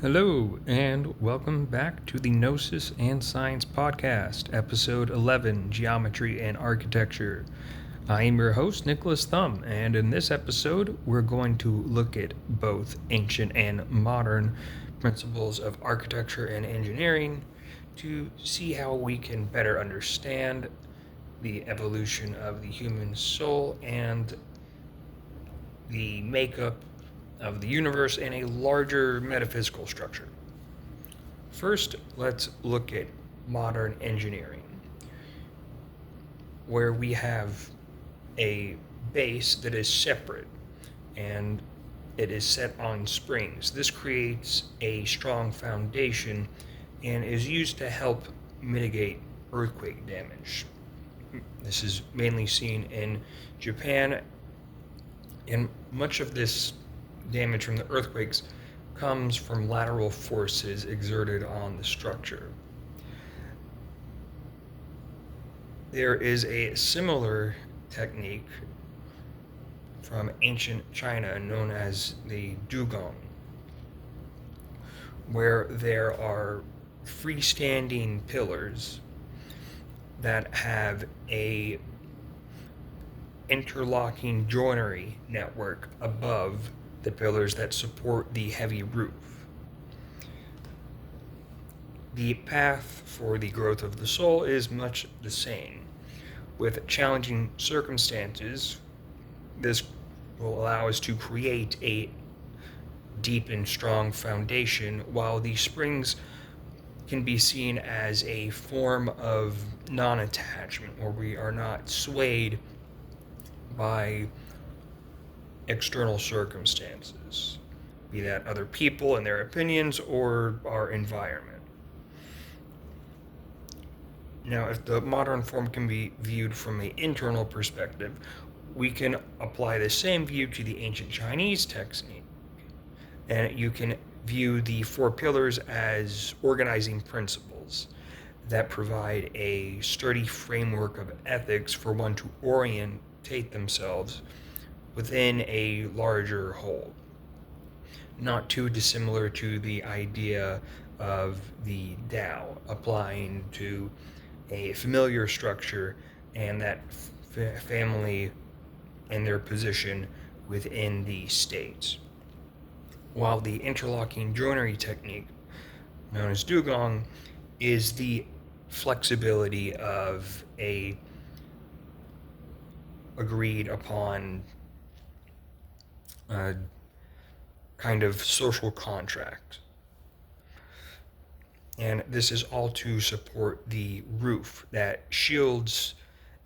Hello, and welcome back to the Gnosis and Science Podcast, Episode 11 Geometry and Architecture. I am your host, Nicholas Thumb, and in this episode, we're going to look at both ancient and modern principles of architecture and engineering to see how we can better understand the evolution of the human soul and the makeup of the universe in a larger metaphysical structure. First, let's look at modern engineering, where we have a base that is separate and it is set on springs. This creates a strong foundation and is used to help mitigate earthquake damage. This is mainly seen in Japan, and much of this damage from the earthquakes comes from lateral forces exerted on the structure. There is a similar technique from ancient China known as the dugong, where there are freestanding pillars that have a interlocking joinery network above the pillars that support the heavy roof. The path for the growth of the soul is much the same. With challenging circumstances, this will allow us to create a deep and strong foundation, while the springs can be seen as a form of non-attachment, where we are not swayed by external circumstances, be that other people and their opinions or our environment. Now, if the modern form can be viewed from an internal perspective, we can apply the same view to the ancient Chinese technique. And you can view the four pillars as organizing principles that provide a sturdy framework of ethics for one to orientate themselves within a larger whole. Not too dissimilar to the idea of the Tao applying to a familiar structure and that family and their position within the state. While the interlocking joinery technique, known as dugong, is the flexibility of a agreed upon kind of social contract. And this is all to support the roof that shields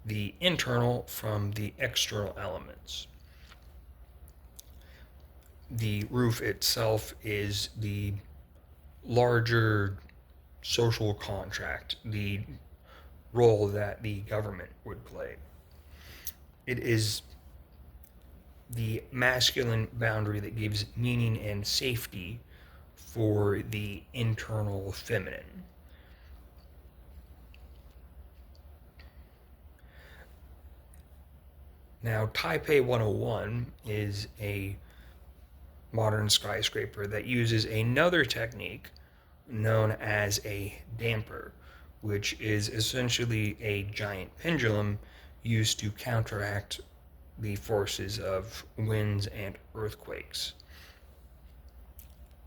the internal from the external elements. The roof itself is the larger social contract, the role that the government would play. It is the masculine boundary that gives meaning and safety for the internal feminine. Now, Taipei 101 is a modern skyscraper that uses another technique known as a damper, which is essentially a giant pendulum used to counteract the forces of winds and earthquakes.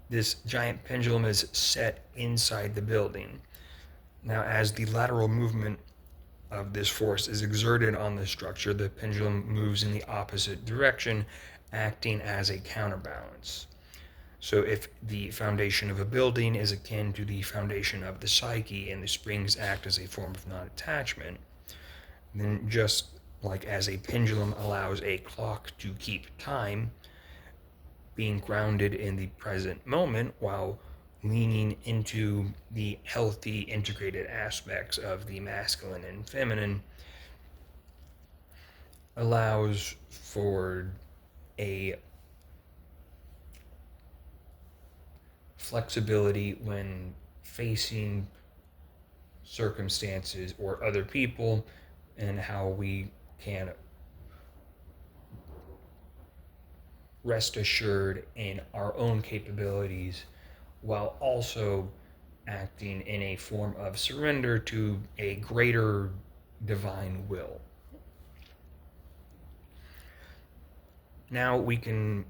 This giant pendulum is set inside the building. Now, as the lateral movement of this force is exerted on the structure, the pendulum moves in the opposite direction, acting as a counterbalance. So if the foundation of a building is akin to the foundation of the psyche and the springs act as a form of non-attachment, then just like as a pendulum allows a clock to keep time, being grounded in the present moment while leaning into the healthy integrated aspects of the masculine and feminine, allows for a flexibility when facing circumstances or other people, and how we can rest assured in our own capabilities while also acting in a form of surrender to a greater divine will. Now we can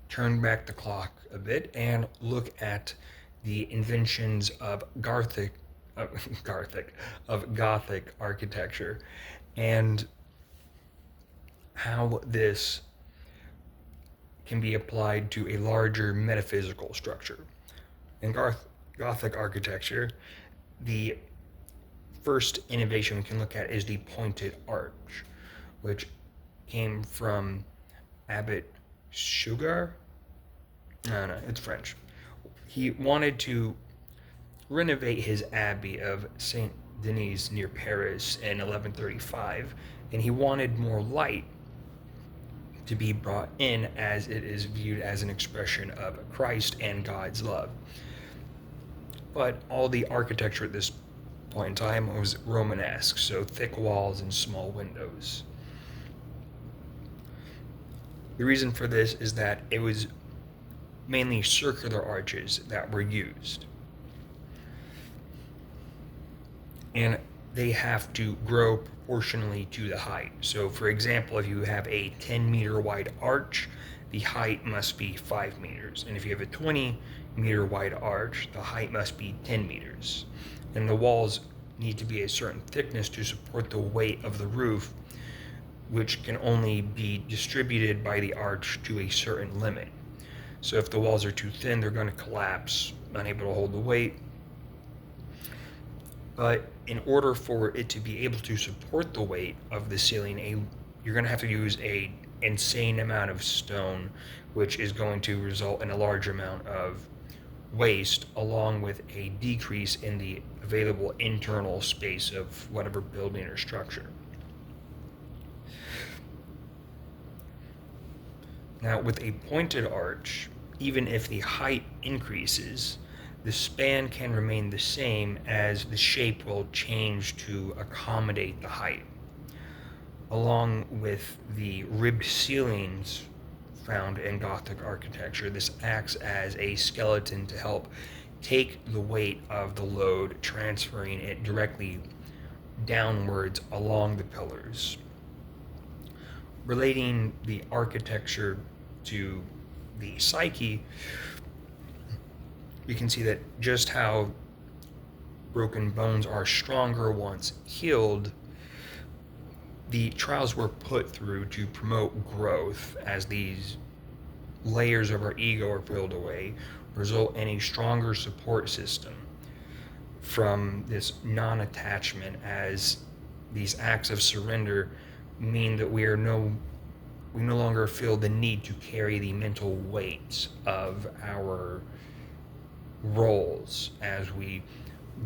turn back the clock a bit and look at the inventions of Gothic architecture, and how this can be applied to a larger metaphysical structure. In Gothic architecture, the first innovation we can look at is the pointed arch, which came from Abbot Sugar. No, it's French. He wanted to renovate his abbey of Saint Denis near Paris in 1135, and he wanted more light to be brought in, as it is viewed as an expression of Christ and God's love. But all the architecture at this point in time was Romanesque, so thick walls and small windows. The reason for this is that it was mainly circular arches that were used. And they have to grow proportionally to the height. So for example, if you have a 10-meter wide arch, the height must be 5 meters. And if you have a 20-meter wide arch, the height must be 10 meters. And the walls need to be a certain thickness to support the weight of the roof, which can only be distributed by the arch to a certain limit. So if the walls are too thin, they're going to collapse, unable to hold the weight. But in order for it to be able to support the weight of the ceiling, you're going to have to use an insane amount of stone, which is going to result in a large amount of waste, along with a decrease in the available internal space of whatever building or structure. Now, with a pointed arch, even if the height increases, the span can remain the same, as the shape will change to accommodate the height. Along with the ribbed ceilings found in Gothic architecture, this acts as a skeleton to help take the weight of the load, transferring it directly downwards along the pillars. Relating the architecture to the psyche, we can see that just how broken bones are stronger once healed, the trials we're put through to promote growth as these layers of our ego are peeled away result in a stronger support system from this non-attachment, as these acts of surrender mean that we no longer feel the need to carry the mental weight of our roles as we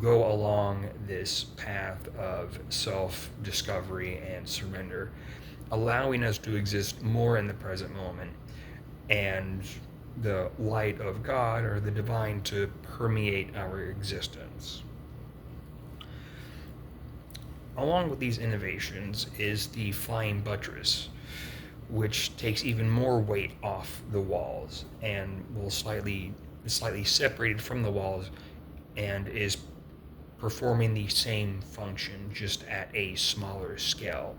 go along this path of self-discovery and surrender, allowing us to exist more in the present moment and the light of God or the divine to permeate our existence. Along with these innovations is the flying buttress, which takes even more weight off the walls and will slightly separated from the walls and is performing the same function, just at a smaller scale.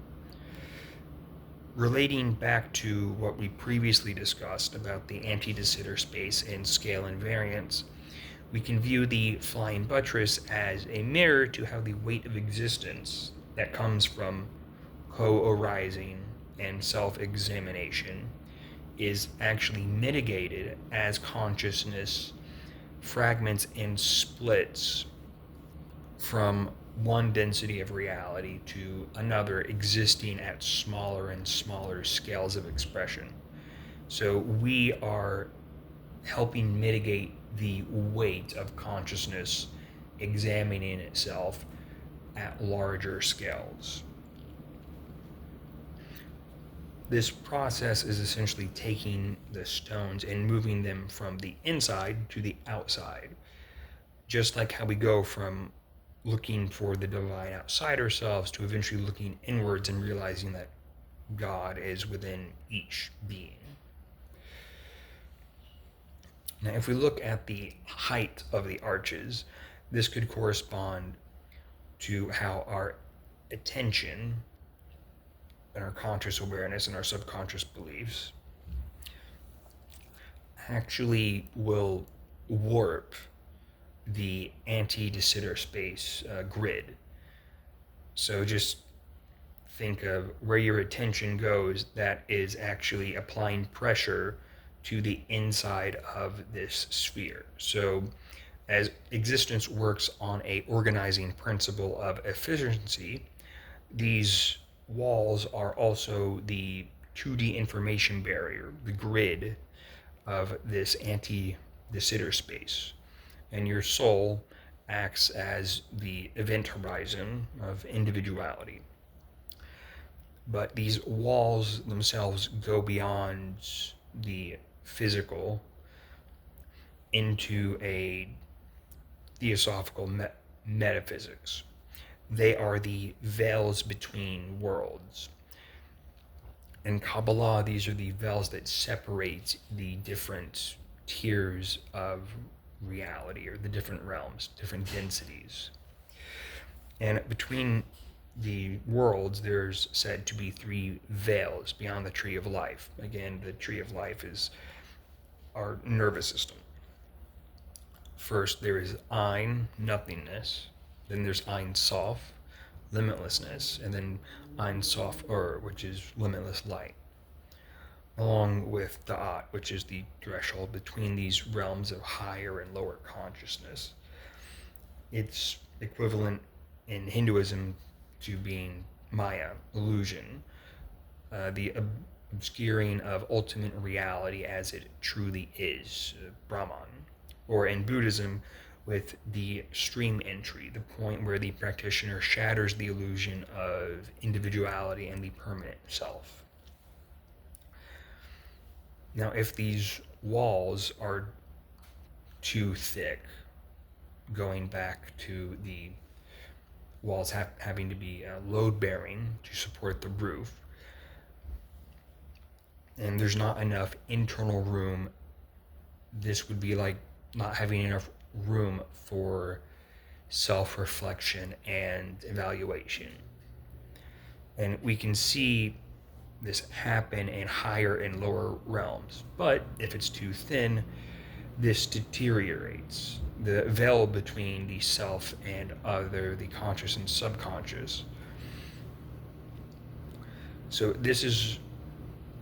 Relating back to what we previously discussed about the anti-de Sitter space and scale invariance, we can view the flying buttress as a mirror to how the weight of existence that comes from co-arising and self-examination is actually mitigated as consciousness fragments and splits from one density of reality to another, existing at smaller and smaller scales of expression. So we are helping mitigate the weight of consciousness examining itself at larger scales. This process is essentially taking the stones and moving them from the inside to the outside. Just like how we go from looking for the divine outside ourselves to eventually looking inwards and realizing that God is within each being. Now, if we look at the height of the arches, this could correspond to how our attention and our conscious awareness and our subconscious beliefs actually will warp the anti-de Sitter space grid. So just think of where your attention goes, that is actually applying pressure to the inside of this sphere. So as existence works on a organizing principle of efficiency, these walls are also the 2D information barrier, the grid of this anti-de Sitter space. And your soul acts as the event horizon of individuality. But these walls themselves go beyond the physical into a theosophical metaphysics. They are the veils between worlds. In Kabbalah, these are the veils that separate the different tiers of reality, or the different realms, different densities. And between the worlds, there's said to be 3 veils beyond the tree of life. Again, the tree of life is our nervous system. First, there is Ein, nothingness. Then there's Ein Sof, limitlessness. And then Ein Sof Ur, which is limitless light. Along with Da'at, which is the threshold between these realms of higher and lower consciousness. It's equivalent in Hinduism to being Maya, illusion, the obscuring of ultimate reality as it truly is, Brahman. Or in Buddhism, with the stream entry, the point where the practitioner shatters the illusion of individuality and the permanent self. Now, if these walls are too thick, going back to the walls having to be load-bearing to support the roof, and there's not enough internal room, this would be like not having enough room for self-reflection and evaluation. And we can see this happen in higher and lower realms. But if it's too thin, this deteriorates. The veil between the self and other, the conscious and subconscious. So this is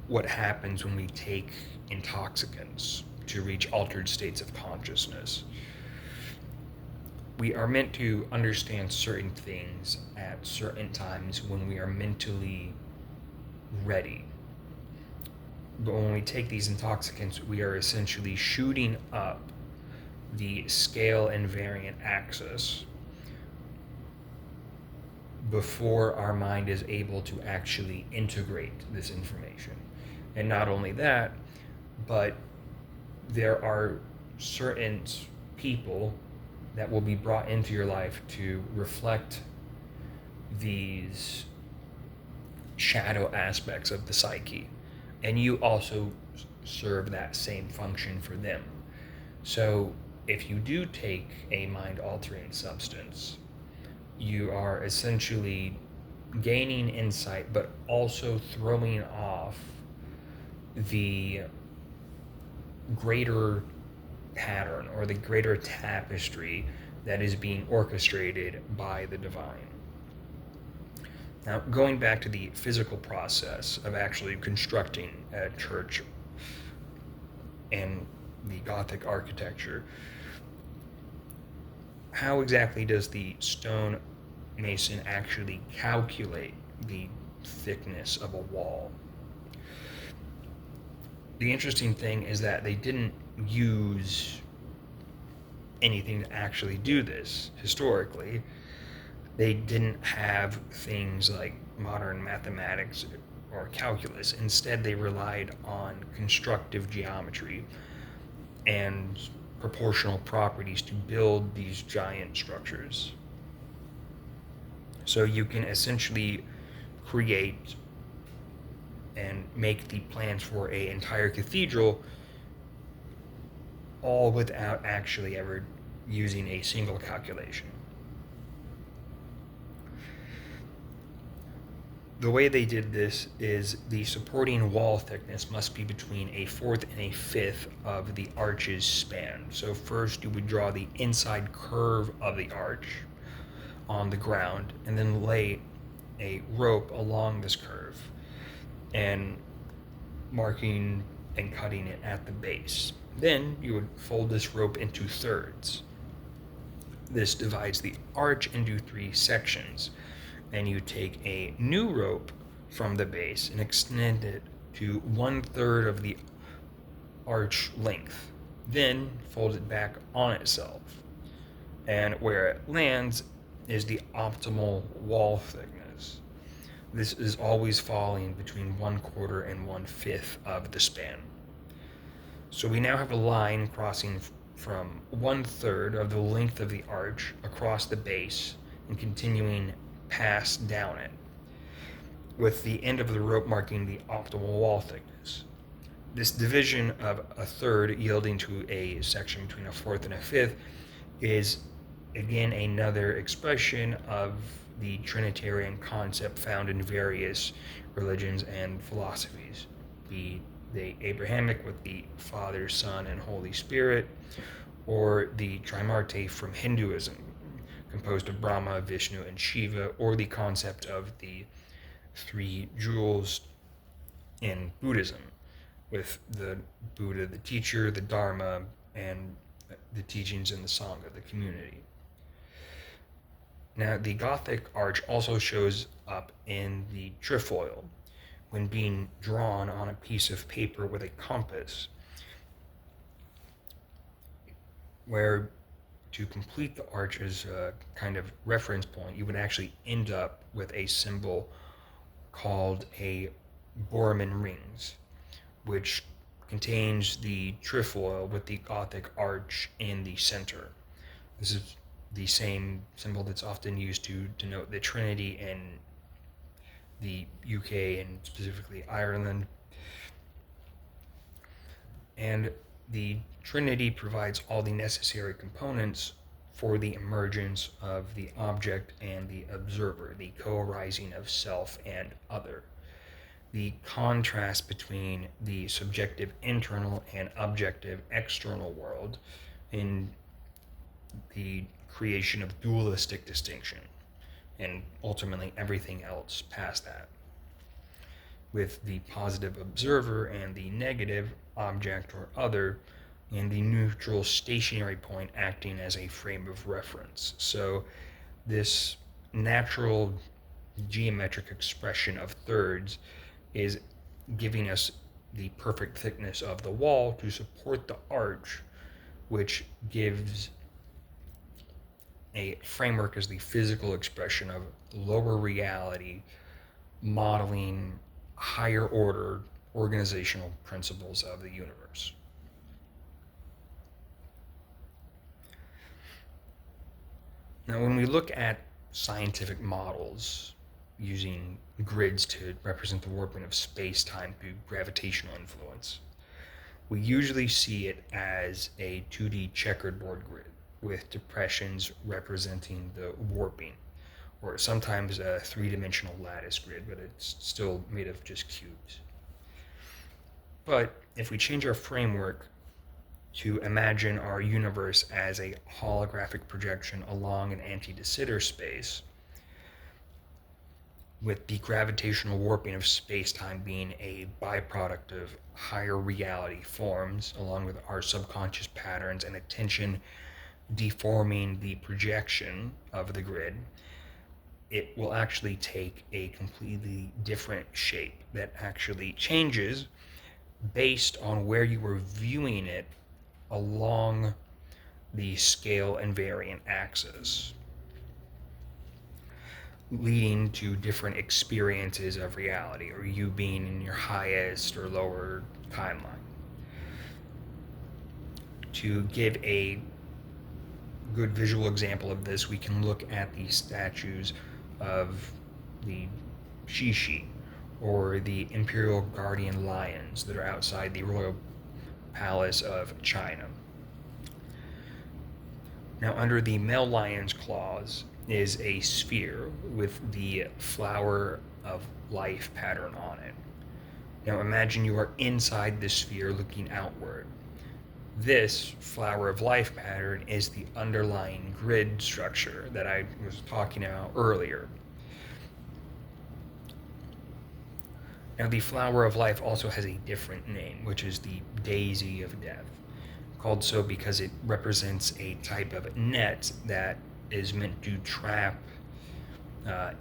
what happens when we take intoxicants to reach altered states of consciousness. We are meant to understand certain things at certain times when we are mentally ready. But when we take these intoxicants, we are essentially shooting up the scale invariant axis before our mind is able to actually integrate this information. And not only that, but there are certain people that will be brought into your life to reflect these shadow aspects of the psyche, and you also serve that same function for them. So if you do take a mind-altering substance, you are essentially gaining insight, but also throwing off the greater pattern or the greater tapestry that is being orchestrated by the divine. Now, going back to the physical process of actually constructing a church and the Gothic architecture, how exactly does the stone mason actually calculate the thickness of a wall? The interesting thing is that they didn't use anything to actually do this historically. They didn't have things like modern mathematics or calculus. Instead, they relied on constructive geometry and proportional properties to build these giant structures. So you can essentially create and make the plans for an entire cathedral all without actually ever using a single calculation. The way they did this is the supporting wall thickness must be between a fourth and a fifth of the arch's span. So first you would draw the inside curve of the arch on the ground and then lay a rope along this curve and marking and cutting it at the base. Then you would fold this rope into thirds. This divides the arch into 3 sections. And you take a new rope from the base and extend it to 1/3 of the arch length. Then fold it back on itself. And where it lands is the optimal wall thickness. This is always falling between 1/4 and 1/5 of the span. So we now have a line crossing from 1/3 of the length of the arch across the base and continuing past down it, with the end of the rope marking the optimal wall thickness. This division of 1/3 yielding to a section between a fourth and a fifth is again another expression of the Trinitarian concept found in various religions and philosophies, be they Abrahamic with the Father, Son, and Holy Spirit, or the Trimarte from Hinduism, composed of Brahma, Vishnu, and Shiva, or the concept of the 3 jewels in Buddhism, with the Buddha, the teacher, the Dharma, and the teachings in the Sangha, the community. Now, the Gothic arch also shows up in the trefoil when being drawn on a piece of paper with a compass, where to complete the arch as a kind of reference point, you would actually end up with a symbol called a Borman rings, which contains the trefoil with the Gothic arch in the center. This is the same symbol that's often used to denote the Trinity in the UK and specifically Ireland. And the Trinity provides all the necessary components for the emergence of the object and the observer, the co-arising of self and other. The contrast between the subjective internal and objective external world in the creation of dualistic distinction, and ultimately everything else past that, with the positive observer and the negative object or other, and the neutral stationary point acting as a frame of reference. So this natural geometric expression of thirds is giving us the perfect thickness of the wall to support the arch, which gives a framework as the physical expression of lower reality, modeling higher order organizational principles of the universe. Now, when we look at scientific models using grids to represent the warping of space-time through gravitational influence, we usually see it as a 2D checkerboard grid with depressions representing the warping, or sometimes a 3-dimensional lattice grid, but it's still made of just cubes. But if we change our framework to imagine our universe as a holographic projection along an anti-de Sitter space, with the gravitational warping of space-time being a byproduct of higher reality forms, along with our subconscious patterns and attention deforming the projection of the grid, it will actually take a completely different shape that actually changes based on where you were viewing it along the scale invariant axis, leading to different experiences of reality, or you being in your highest or lower timeline. To give a good visual example of this, we can look at the statues of the Shishi, or the imperial guardian lions that are outside the royal palace of China. Now, under the male lion's claws is a sphere with the flower of life pattern on it. Now, imagine you are inside the sphere looking outward. This flower of life pattern is the underlying grid structure that I was talking about earlier. Now, the flower of life also has a different name, which is the daisy of death, called so because it represents a type of net that is meant to trap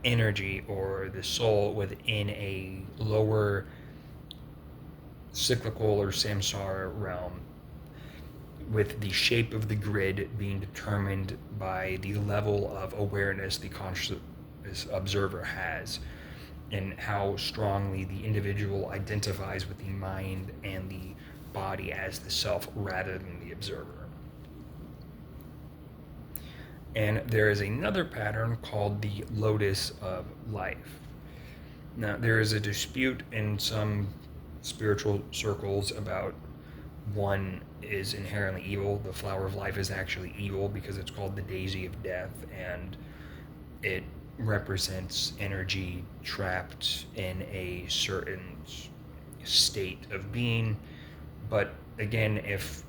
energy or the soul within a lower cyclical or samsara realm, with the shape of the grid being determined by the level of awareness the conscious observer has, and how strongly the individual identifies with the mind and the body as the self rather than the observer. And there is another pattern called the lotus of life. Now, there is a dispute in some spiritual circles about one is inherently evil. The flower of life is actually evil because it's called the daisy of death, and it represents energy trapped in a certain state of being. But again, if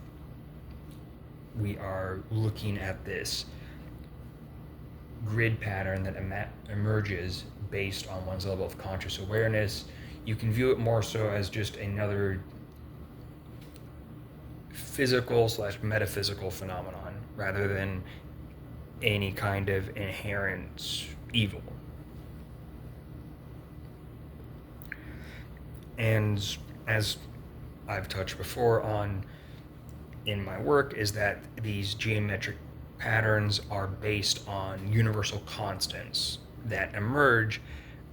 we are looking at this grid pattern that emerges based on one's level of conscious awareness, you can view it more so as just another physical / metaphysical phenomenon rather than any kind of inherent evil. And as I've touched before on in my work, is that these geometric patterns are based on universal constants that emerge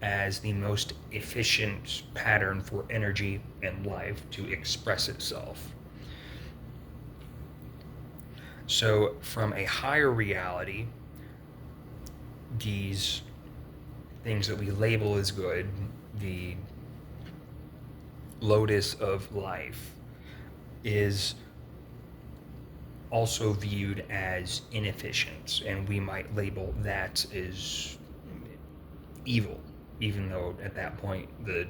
as the most efficient pattern for energy and life to express itself. So, from a higher reality, these things that we label as good, the lotus of life, is also viewed as inefficient, and we might label that as evil, even though at that point the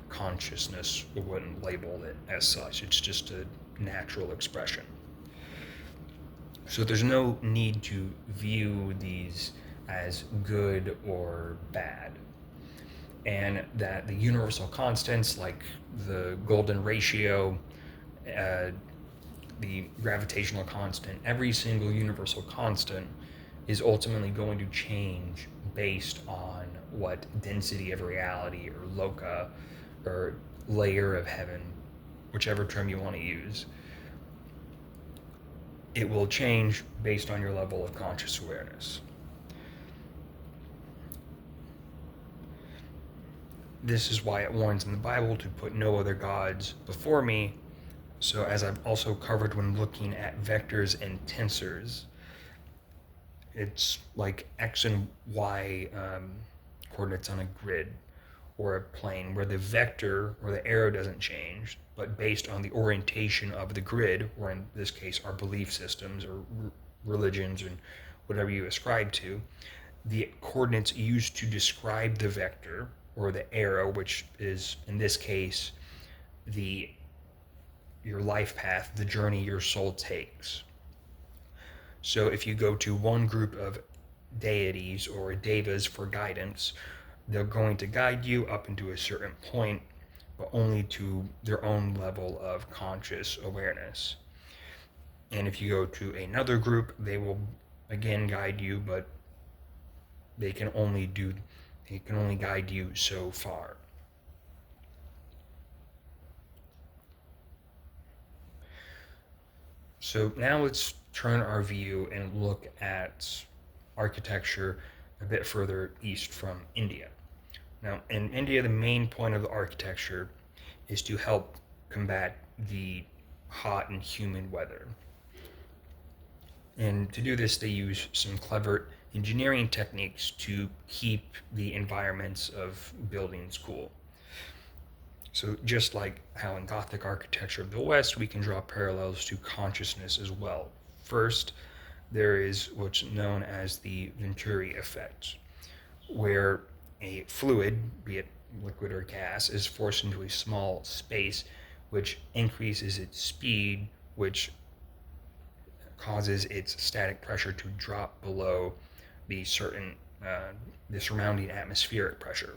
consciousness wouldn't label it as such. It's just a natural expression. So there's no need to view these as good or bad. And that the universal constants like the golden ratio, the gravitational constant, every single universal constant is ultimately going to change based on what density of reality or loka or layer of heaven, whichever term you want to use. It will change based on your level of conscious awareness. This is why it warns in the Bible to put no other gods before me. So, as I've also covered when looking at vectors and tensors, it's like X and Y coordinates on a grid or a plane where the vector or the arrow doesn't change, but based on the orientation of the grid, or in this case, our belief systems or religions and whatever you ascribe to, the coordinates used to describe the vector or the arrow, which is in this case your life path, the journey your soul takes. So if you go to one group of deities or devas for guidance, they're going to guide you up into a certain point, but only to their own level of conscious awareness. And if you go to another group, they will again guide you, but they can only guide you so far. So now let's turn our view and look at architecture a bit further east from India. Now, in India, the main point of the architecture is to help combat the hot and humid weather. And to do this, they use some clever engineering techniques to keep the environments of buildings cool. So just like how in Gothic architecture of the West, we can draw parallels to consciousness as well. First, there is what's known as the Venturi effect, where a fluid, be it liquid or gas, is forced into a small space, which increases its speed, which causes its static pressure to drop below the the surrounding atmospheric pressure.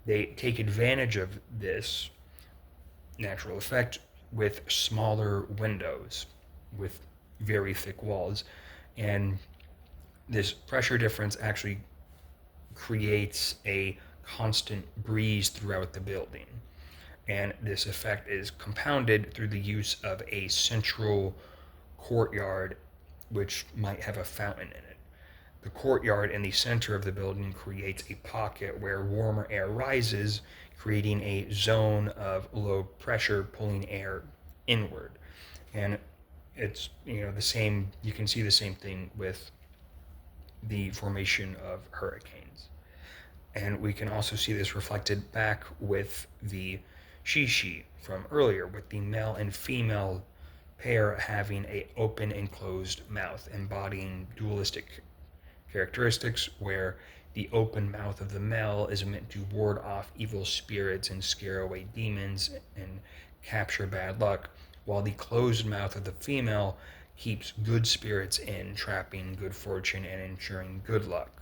They take advantage of this natural effect with smaller windows with very thick walls, and this pressure difference actually creates a constant breeze throughout the building. And this effect is compounded through the use of a central courtyard, which might have a fountain in it. The courtyard in the center of the building creates a pocket where warmer air rises, creating a zone of low pressure, pulling air inward. And it's, the same, you can see the same thing with the formation of hurricanes. And we can also see this reflected back with the shishi from earlier, with the male and female pair having a open and closed mouth, embodying dualistic characteristics, where the open mouth of the male is meant to ward off evil spirits and scare away demons and capture bad luck, while the closed mouth of the female keeps good spirits in, trapping good fortune and ensuring good luck.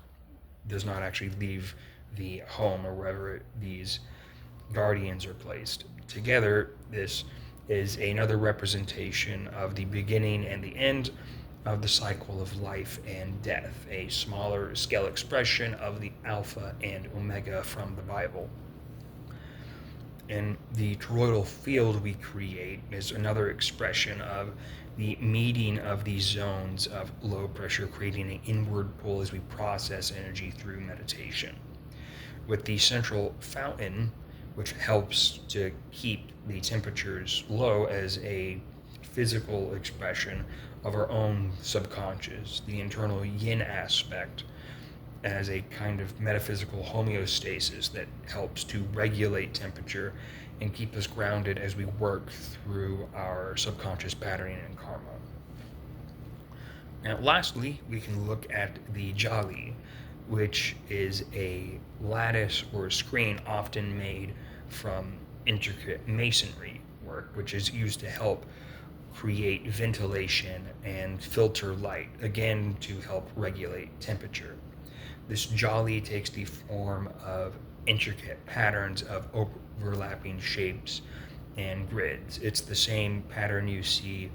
Does not actually leave the home or wherever these guardians are placed. Together, this is another representation of the beginning and the end of the cycle of life and death, a smaller scale expression of the Alpha and Omega from the Bible. And the toroidal field we create is another expression of the meeting of these zones of low pressure, creating an inward pull as we process energy through meditation. With the central fountain, which helps to keep the temperatures low as a physical expression of our own subconscious, the internal yin aspect as a kind of metaphysical homeostasis that helps to regulate temperature and keep us grounded as we work through our subconscious patterning and karma. Now, lastly, we can look at the jali, which is a lattice or screen often made from intricate masonry work, which is used to help create ventilation and filter light, again to help regulate temperature. This jali takes the form of intricate patterns of overlapping shapes and grids. It's the same pattern you see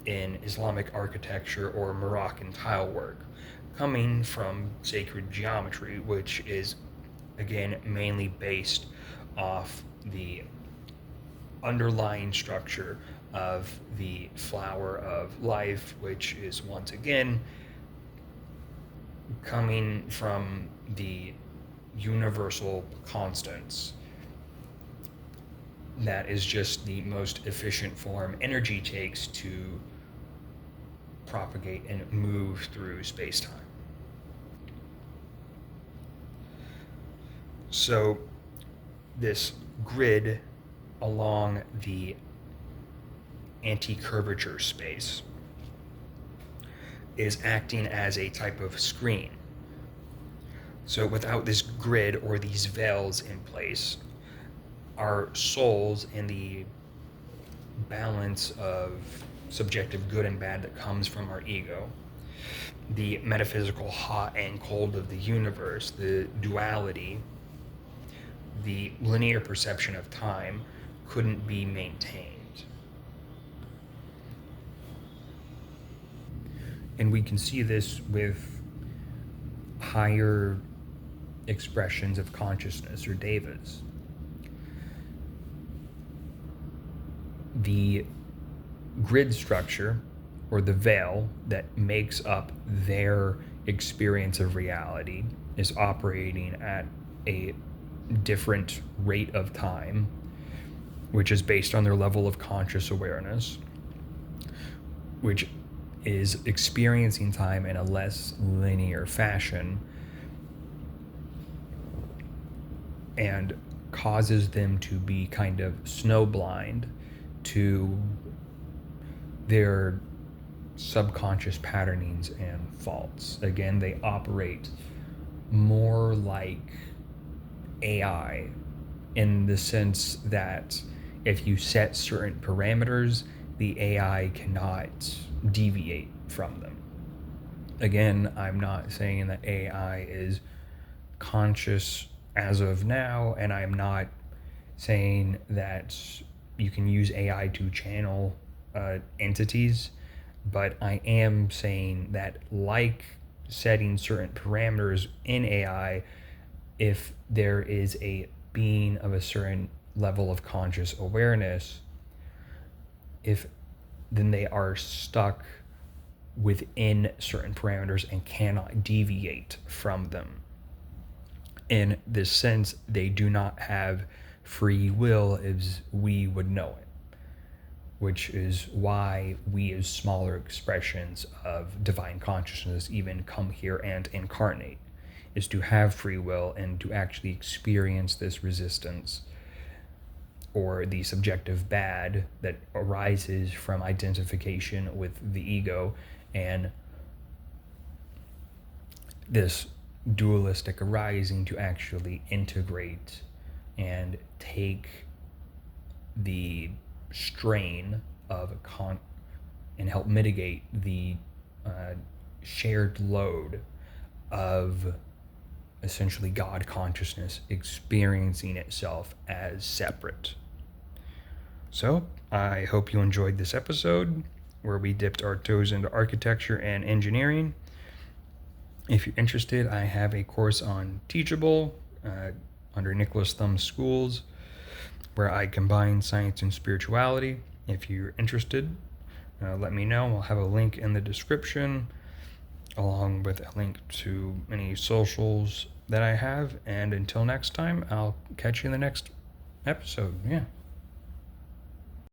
in Islamic architecture or Moroccan tile work, coming from sacred geometry, which is, again, mainly based off the underlying structure of the flower of life, which is once again coming from the universal constants. That is just the most efficient form energy takes to propagate and move through space-time. So this grid along the anti-curvature space is acting as a type of screen. So without this grid or these veils in place, our souls and the balance of subjective good and bad that comes from our ego, the metaphysical hot and cold of the universe, the duality, the linear perception of time couldn't be maintained. And we can see this with higher expressions of consciousness or devas. The grid structure or the veil that makes up their experience of reality is operating at a different rate of time, which is based on their level of conscious awareness, which is experiencing time in a less linear fashion and causes them to be kind of snowblind to their subconscious patternings and faults. Again, they operate more like AI in the sense that if you set certain parameters, the AI cannot deviate from them. Again, I'm not saying that AI is conscious as of now, and I'm not saying that you can use AI to channel entities, but I am saying that, like setting certain parameters in AI, if there is a being of a certain level of conscious awareness, if then they are stuck within certain parameters and cannot deviate from them. In this sense, they do not have free will as we would know it, which is why we, as smaller expressions of divine consciousness, even come here and incarnate, is to have free will and to actually experience this resistance or the subjective bad that arises from identification with the ego and this dualistic arising, to actually integrate and take the strain of and help mitigate the shared load of essentially God consciousness experiencing itself as separate. So, I hope you enjoyed this episode where we dipped our toes into architecture and engineering. If you're interested, I have a course on Teachable under Nicholas Thumb's Schools where I combine science and spirituality. If you're interested, let me know. I'll have a link in the description along with a link to any socials that I have. And until next time, I'll catch you in the next episode. Yeah.